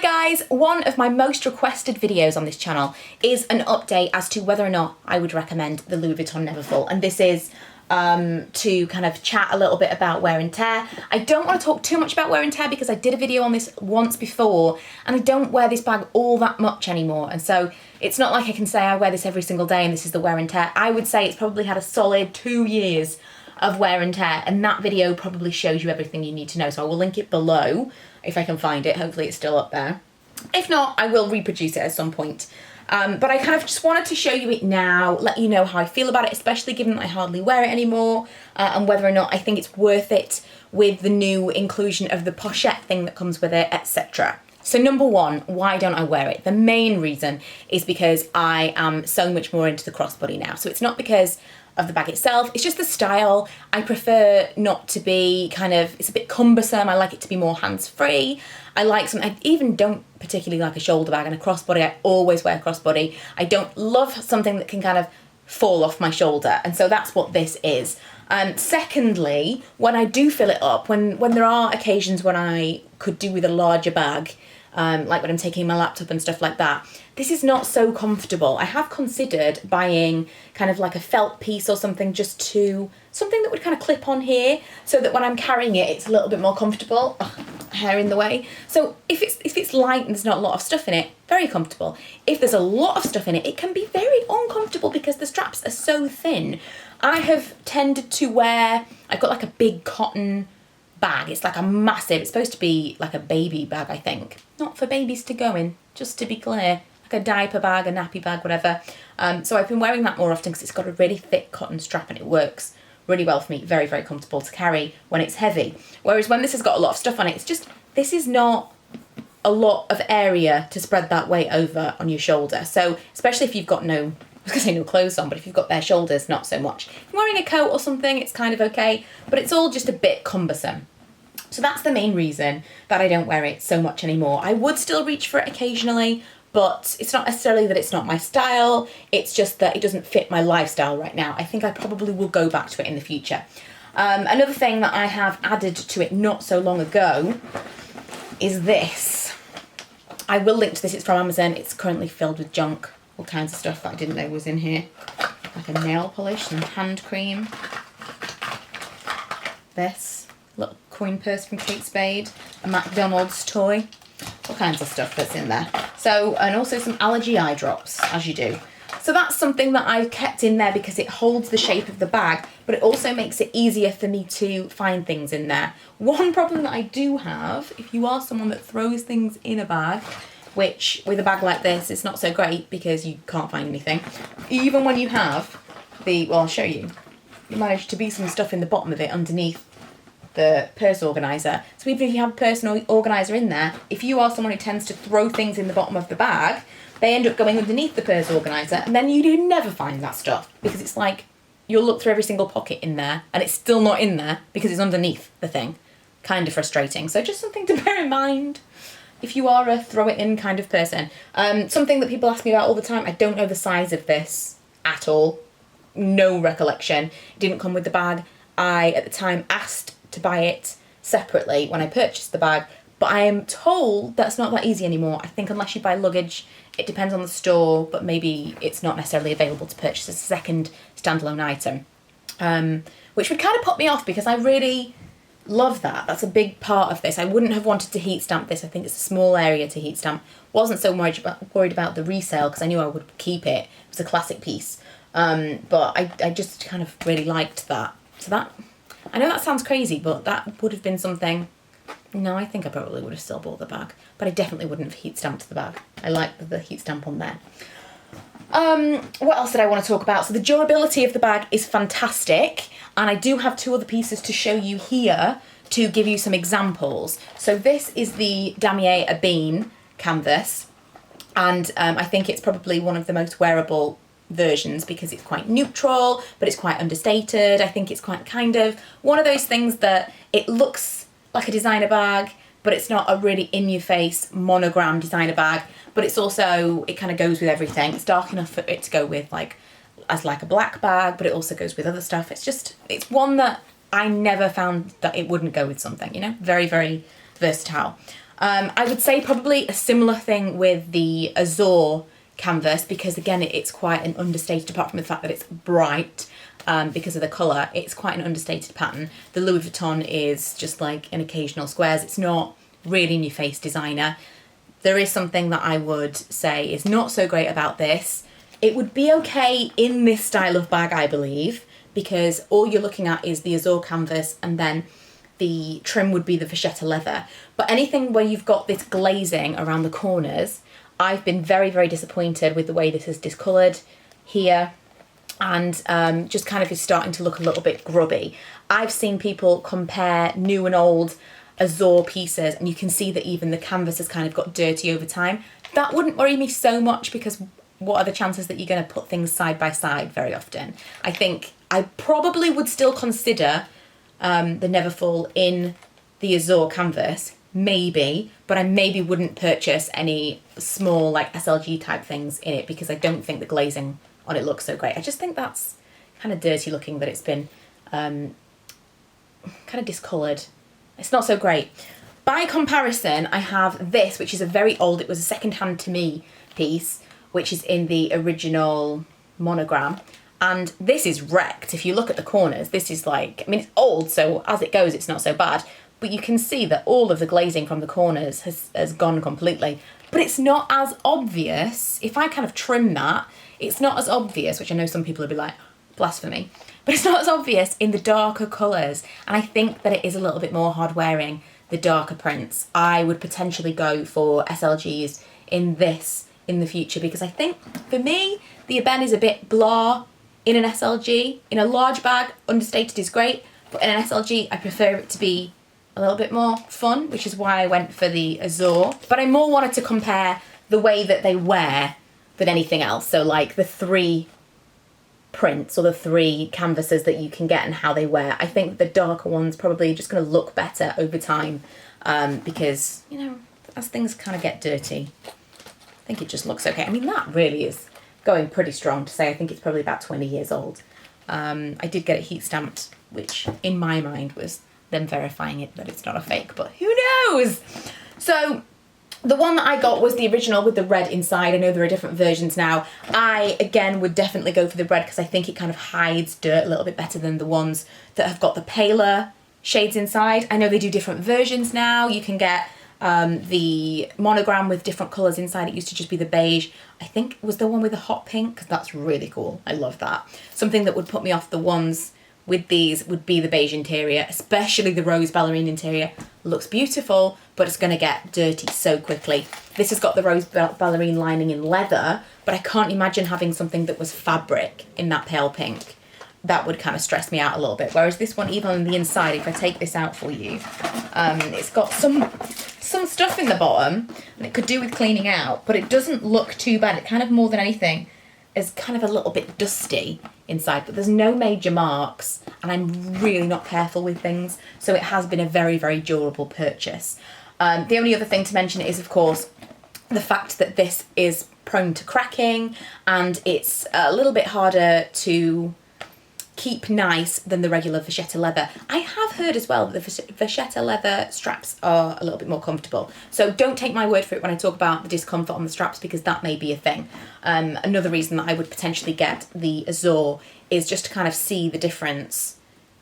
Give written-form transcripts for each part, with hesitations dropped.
guys, one of my most requested videos on this channel is an update as to whether or not I would recommend the Louis Vuitton Neverfull, and this is to kind of chat a little bit about wear and tear. I don't want to talk too much about wear and tear because I did a video on this once before and I don't wear this bag all that much anymore, and so it's not like I can say I wear this every single day and this is the wear and tear. I would say it's probably had a solid 2 years of wear and tear, and that video probably shows you everything you need to know, so I will link it below if I can find it. Hopefully it's still up there. If not, I will reproduce it at some point. But I kind of just wanted to show you it now, let you know how I feel about it, especially given that I hardly wear it anymore, and whether or not I think it's worth it with the new inclusion of the pochette thing that comes with it, etc. So number one, why don't I wear it? The main reason is because I am so much more into the crossbody now. So it's not because of the bag itself, it's just the style. I prefer not to be it's a bit cumbersome. I like it to be more hands-free. I even don't particularly like a shoulder bag, and a crossbody, I always wear a crossbody. I don't love something that can kind of fall off my shoulder, and so that's what this is. Secondly, when I do fill it up, when there are occasions when I could do with a larger bag, like when I'm taking my laptop and stuff like that, this is not so comfortable. I have considered buying kind of like a felt piece or something, something that would kind of clip on here so that when I'm carrying it, it's a little bit more comfortable. Ugh, hair in the way. So if it's light and there's not a lot of stuff in it, very comfortable. If there's a lot of stuff in it, it can be very uncomfortable because the straps are so thin. I have tended to I've got like a big cotton bag. It's like a massive, it's supposed to be like a baby bag, I think. Not for babies to go in, just to be clear. Like a diaper bag, a nappy bag, whatever. So I've been wearing that more often because it's got a really thick cotton strap and it works really well for me. Very, very comfortable to carry when it's heavy. Whereas when this has got a lot of stuff on it, this is not a lot of area to spread that weight over on your shoulder. So especially if you've got no clothes on, but if you've got bare shoulders, not so much. If you're wearing a coat or something, it's kind of okay, but it's all just a bit cumbersome. So that's the main reason that I don't wear it so much anymore. I would still reach for it occasionally, but it's not necessarily that it's not my style, it's just that it doesn't fit my lifestyle right now. I think I probably will go back to it in the future. Another thing that I have added to it not so long ago is this. I will link to this, it's from Amazon. It's currently filled with junk, all kinds of stuff that I didn't know was in here. Like a nail polish, some hand cream. This little coin purse from Kate Spade, a McDonald's toy. All kinds of stuff that's in there. So, and also some allergy eye drops, as you do. So that's something that I've kept in there because it holds the shape of the bag, but it also makes it easier for me to find things in there. One problem that I do have, if you are someone that throws things in a bag, which with a bag like this, it's not so great because you can't find anything. Even when you have I'll show you. You manage to be some stuff in the bottom of it underneath the purse organiser. So even if you have a purse organiser in there, if you are someone who tends to throw things in the bottom of the bag, they end up going underneath the purse organiser, and then you do never find that stuff because it's like you'll look through every single pocket in there and it's still not in there because it's underneath the thing. Kind of frustrating. So just something to bear in mind if you are a throw it in kind of person. Something that people ask me about all the time, I don't know the size of this at all. No recollection. It didn't come with the bag. I, at the time, asked to buy it separately when I purchased the bag, but I am told that's not that easy anymore. I think unless you buy luggage, it depends on the store, but maybe it's not necessarily available to purchase as a second standalone item, which would kind of put me off because I really love that. That's a big part of this. I wouldn't have wanted to heat stamp this. I think it's a small area to heat stamp. Wasn't so worried about the resale because I knew I would keep it. It was a classic piece, but I just kind of really liked that. So that, I know that sounds crazy, but that would have been something. No, I think I probably would have still bought the bag, but I definitely wouldn't have heat stamped the bag. I like the heat stamp on there. What else did I want to talk about? So the durability of the bag is fantastic, and I do have 2 other pieces to show you here to give you some examples. So this is the Damier Ebene canvas, and I think it's probably one of the most wearable versions because it's quite neutral, but it's quite understated. I think it's quite kind of one of those things that it looks like a designer bag, but it's not a really in-your-face monogram designer bag, but it's also, it kind of goes with everything. It's dark enough for it to go with as a black bag, but it also goes with other stuff. It's one that I never found that it wouldn't go with something, you know, very, very versatile. I would say probably a similar thing with the Azure canvas, because again, it's quite an understated, apart from the fact that it's bright, because of the colour, it's quite an understated pattern. The Louis Vuitton is just like in occasional squares. It's not really in your face designer. There is something that I would say is not so great about this. It would be okay in this style of bag, I believe, because all you're looking at is the Azure canvas and then the trim would be the vachetta leather. But anything where you've got this glazing around the corners, I've been very, very disappointed with the way this is discoloured here, and just kind of is starting to look a little bit grubby. I've seen people compare new and old Azure pieces, and you can see that even the canvas has kind of got dirty over time. That wouldn't worry me so much, because what are the chances that you're going to put things side by side very often? I think I probably would still consider the Neverfull in the Azure canvas, maybe, but I maybe wouldn't purchase any small like SLG type things in it, because I don't think the glazing on it looks so great. I just think that's kind of dirty looking, that it's been kind of discoloured. It's not so great. By comparison, I have this, which is a very old, it was a second-hand to me piece, which is in the original monogram. And this is wrecked. If you look at the corners, this is like, I mean, it's old, so as it goes, it's not so bad. But you can see that all of the glazing from the corners has gone completely. But it's not as obvious. If I kind of trim that, it's not as obvious, which I know some people will be like, blasphemy. But it's not as obvious in the darker colours. And I think that it is a little bit more hard wearing, the darker prints. I would potentially go for SLGs in this in the future, because I think, for me, the Eben is a bit blah in an SLG. In a large bag, understated is great, but in an SLG, I prefer it to be a little bit more fun, which is why I went for the Azure. But I more wanted to compare the way that they wear than anything else. So like the 3 prints or the 3 canvases that you can get and how they wear. I think the darker one's probably just going to look better over time, because, you know, as things kind of get dirty, I think it just looks okay. I mean, that really is going pretty strong to say. I think it's probably about 20 years old. I did get it heat stamped, which in my mind was them verifying it that it's not a fake, but who knows? So the one that I got was the original with the red inside. I know there are different versions now. I, again, would definitely go for the red, because I think it kind of hides dirt a little bit better than the ones that have got the paler shades inside. I know they do different versions now. You can get the monogram with different colours inside. It used to just be the beige. I think it was the one with the hot pink, because that's really cool. I love that. Something that would put me off the ones with these would be the beige interior, especially the rose ballerine interior. Looks beautiful, but it's going to get dirty so quickly. This has got the rose ballerine lining in leather, but I can't imagine having something that was fabric in that pale pink. That would kind of stress me out a little bit. Whereas this one, even on the inside, if I take this out for you, it's got some stuff in the bottom, and it could do with cleaning out, but it doesn't look too bad. It kind of, more than anything, is kind of a little bit dusty inside, but there's no major marks, and I'm really not careful with things, so it has been a very, very durable purchase. The only other thing to mention is, of course, the fact that this is prone to cracking, and it's a little bit harder to keep nice than the regular vachetta leather. I have heard as well that the vachetta leather straps are a little bit more comfortable. So don't take my word for it when I talk about the discomfort on the straps, because that may be a thing. Another reason that I would potentially get the Azure is just to kind of see the difference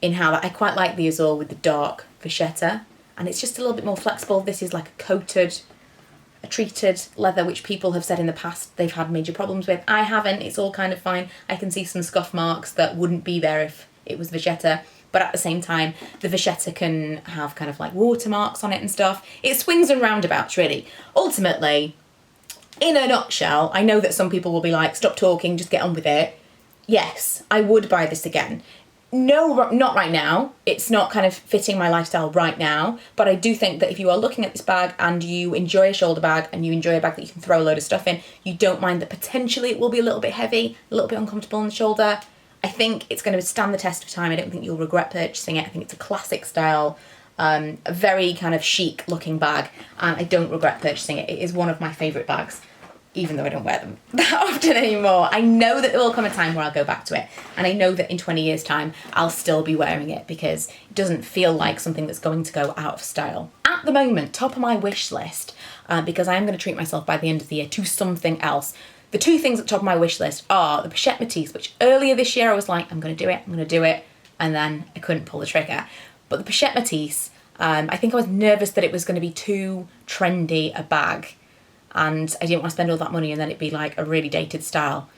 in how I quite like the Azure with the dark vachetta, and it's just a little bit more flexible. This is like a treated leather, which people have said in the past they've had major problems with. I haven't. It's all kind of fine. I can see some scuff marks that wouldn't be there if it was vachetta, but at the same time, the vachetta can have kind of like watermarks on it and stuff. It swings and roundabouts, really. Ultimately, in a nutshell, I know that some people will be like, stop talking, just get on with it. Yes, I would buy this again. No, not right now. It's not kind of fitting my lifestyle right now, but I do think that if you are looking at this bag and you enjoy a shoulder bag and you enjoy a bag that you can throw a load of stuff in, you don't mind that potentially it will be a little bit heavy, a little bit uncomfortable on the shoulder. I think it's going to stand the test of time. I don't think you'll regret purchasing it. I think it's a classic style, a very kind of chic looking bag, and I don't regret purchasing it. It is one of my favourite bags, even though I don't wear them that often anymore. I know that there will come a time where I'll go back to it, and I know that in 20 years' time I'll still be wearing it, because it doesn't feel like something that's going to go out of style. At at the moment, top of my wish list, because I am going to treat myself by the end of the year to something else. The two things at the top of my wish list are the Pochette Matisse, which earlier this year I was like, I'm going to do it, and then I couldn't pull the trigger. But the Pochette Matisse, I think I was nervous that it was going to be too trendy a bag, and I didn't want to spend all that money and then it'd be like a really dated style.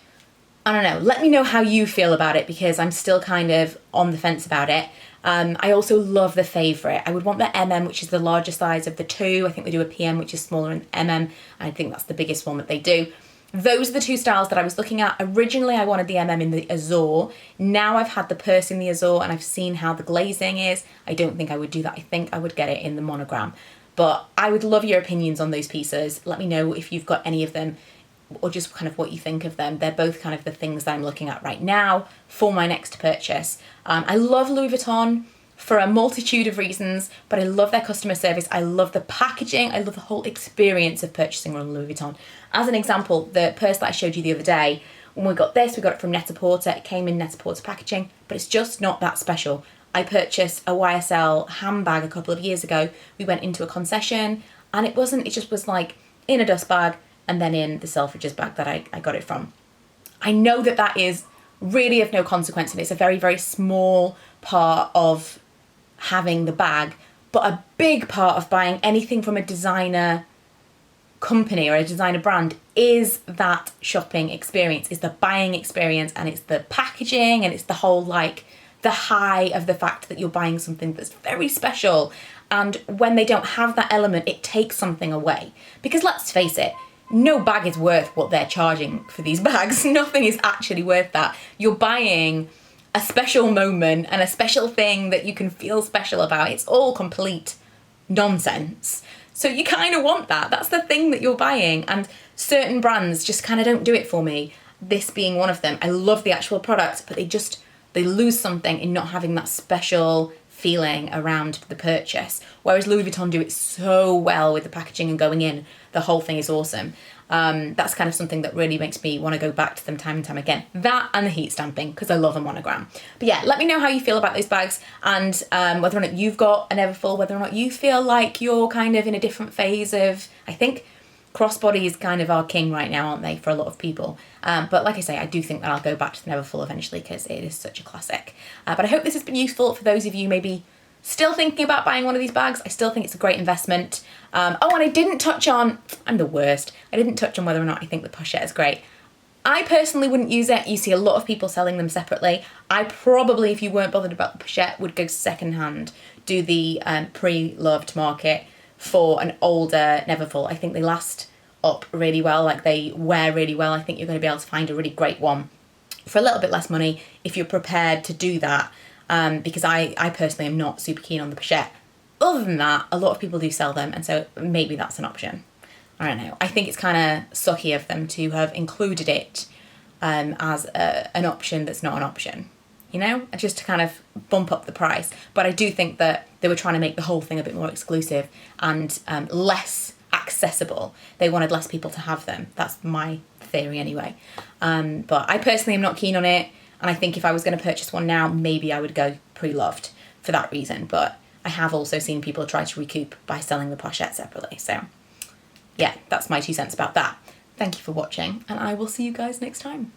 I don't know, let me know how you feel about it, because I'm still kind of on the fence about it. I also love the Favourite. I would want the MM, which is the larger size of the two. I think they do a PM, which is smaller in MM, and I think that's the biggest one that they do. Those are the two styles that I was looking at. Originally, I wanted the MM in the Azure. Now I've had the purse in the Azure and I've seen how the glazing is. I don't think I would do that. I think I would get it in the monogram. But I would love your opinions on those pieces. Let me know if you've got any of them, or just kind of what you think of them. They're both kind of the things that I'm looking at right now for my next purchase. I love Louis Vuitton for a multitude of reasons, but I love their customer service. I love the packaging. I love the whole experience of purchasing on Louis Vuitton. As an example, the purse that I showed you the other day, when we got this, we got it from Net-a-Porter. It came in Net-a-Porter packaging, but it's just not that special. I purchased a YSL handbag a couple of years ago. We went into a concession and it just was like in a dust bag and then in the Selfridges bag that I got it from. I know that that is really of no consequence and it's a very, very small part of having the bag, but a big part of buying anything from a designer company or a designer brand is that shopping experience, is the buying experience, and it's the packaging, and it's the whole like the high of the fact that you're buying something that's very special. And when they don't have that element, it takes something away. Because let's face it, no bag is worth what they're charging for these bags. Nothing is actually worth that. You're buying a special moment and a special thing that you can feel special about. It's all complete nonsense. So you kind of want that. That's the thing that you're buying. And certain brands just kind of don't do it for me. This being one of them. I love the actual product, but they lose something in not having that special feeling around the purchase. Whereas Louis Vuitton do it so well with the packaging and going in. The whole thing is awesome. That's kind of something that really makes me want to go back to them time and time again. That and the heat stamping, because I love a monogram. But yeah, let me know how you feel about those bags, and whether or not you've got a Neverfull, whether or not you feel like you're kind of in a different phase of, I think crossbodies kind of are king right now, aren't they, for a lot of people. But like I say, I do think that I'll go back to the Neverfull eventually because it is such a classic. But I hope this has been useful for those of you maybe still thinking about buying one of these bags. I still think it's a great investment. Oh, and I didn't touch on, I'm the worst, I didn't touch on whether or not I think the pochette is great. I personally wouldn't use it. You see a lot of people selling them separately. I probably, if you weren't bothered about the pochette, would go second hand, do the pre-loved market for an older Neverfull. I think they last up really well, like they wear really well. I think you're going to be able to find a really great one for a little bit less money if you're prepared to do that. Because I personally am not super keen on the pochette. Other than that, a lot of people do sell them, and so maybe that's an option. I don't know. I think it's kind of sucky of them to have included it as an option that's not an option, you know, just to kind of bump up the price. But I do think that they were trying to make the whole thing a bit more exclusive and less accessible. They wanted less people to have them. That's my theory anyway. But I personally am not keen on it. And I think if I was going to purchase one now, maybe I would go pre-loved for that reason. But I have also seen people try to recoup by selling the pochette separately. So yeah, that's my 2 cents about that. Thank you for watching, and I will see you guys next time.